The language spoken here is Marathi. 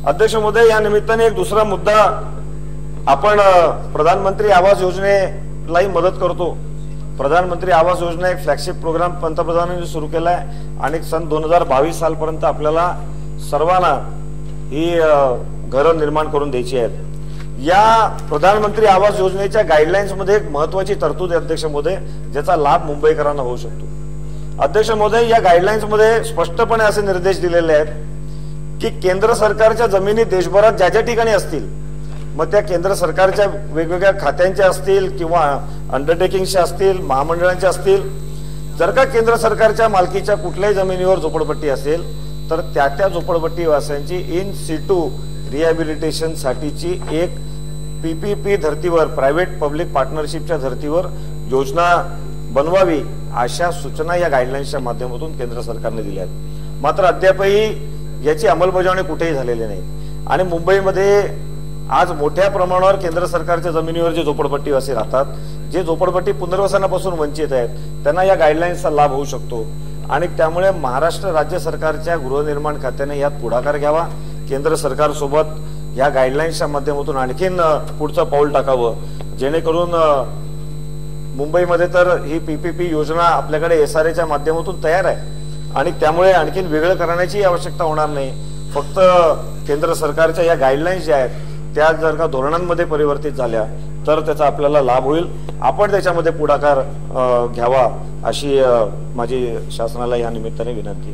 अध्यक्ष महोदय, या निमित्ताने एक दुसरा मुद्दा, आपण प्रधानमंत्री आवास योजनेलाही मदत करतो। प्रधानमंत्री आवास योजना एक फ्लॅगशिप प्रोग्राम पंतप्रधानांनी सुरू केला आहे आणि सन 2022 सालपर्यंत आपल्याला सर्वांना ही घरं निर्माण करून द्यायची आहेत। या प्रधानमंत्री आवास योजनेच्या गाईडलाईन्स मध्ये एक महत्त्वाची तरतूद आहे अध्यक्ष महोदय, ज्याचा लाभ मुंबईकरांना होऊ शकतो। अध्यक्ष महोदय, या गाईडलाईन्स मध्ये स्पष्टपणे असे निर्देश दिलेले आहेत की केंद्र सरकारच्या जमिनी देशभरात ज्या ज्या ठिकाणी असतील, मग त्या केंद्र सरकारच्या वेगवेगळ्या खात्यांच्या असतील किंवा अंडरटेकिंगच्या असतील, महामंडळांच्या असतील, जर का केंद्र सरकारच्या मालकीच्या कुठल्याही जमिनीवर झोपडपट्टी असेल तर त्या झोपडपट्टी वासियांची इन सिटू रिहॅबिलिटेशन साठीची एक पीपीपी धर्तीवर, प्रायव्हेट पब्लिक पार्टनरशिपच्या धर्तीवर योजना बनवावी, अशा सूचना या गाईडलाईन्सच्या माध्यमातून केंद्र सरकारने दिल्या आहेत। मात्र अद्यापही याची अंमलबजावणी कुठेही झालेली नाही आणि मुंबईमध्ये आज मोठ्या प्रमाणावर केंद्र सरकारच्या जमिनीवर जे झोपडपट्टीवासी राहतात, जे झोपडपट्टी पुनर्वसनापासून वंचित आहेत, त्यांना या गाईडलाईन्सचा लाभ होऊ शकतो आणि त्यामुळे महाराष्ट्र राज्य सरकारच्या गृहनिर्माण खात्याने यात पुढाकार घ्यावा, केंद्र सरकारसोबत या गाईडलाईन्सच्या माध्यमातून आणखीन पुढचं पाऊल टाकावं, जेणेकरून मुंबईमध्ये तर ही पीपीपी योजना आपल्याकडे SRAच्या माध्यमातून तयार आहे आणि त्यामुळे आणखीन वेगळं करण्याची आवश्यकता होणार नाही। फक्त केंद्र सरकारच्या या गाईडलाईन्स ज्या आहेत त्या जर का धोरणांमध्ये परिवर्तित झाल्या तर त्याचा आपल्याला लाभ होईल। आपण त्याच्यामध्ये पुढाकार घ्यावा अशी माझी शासनाला या निमित्ताने विनंती।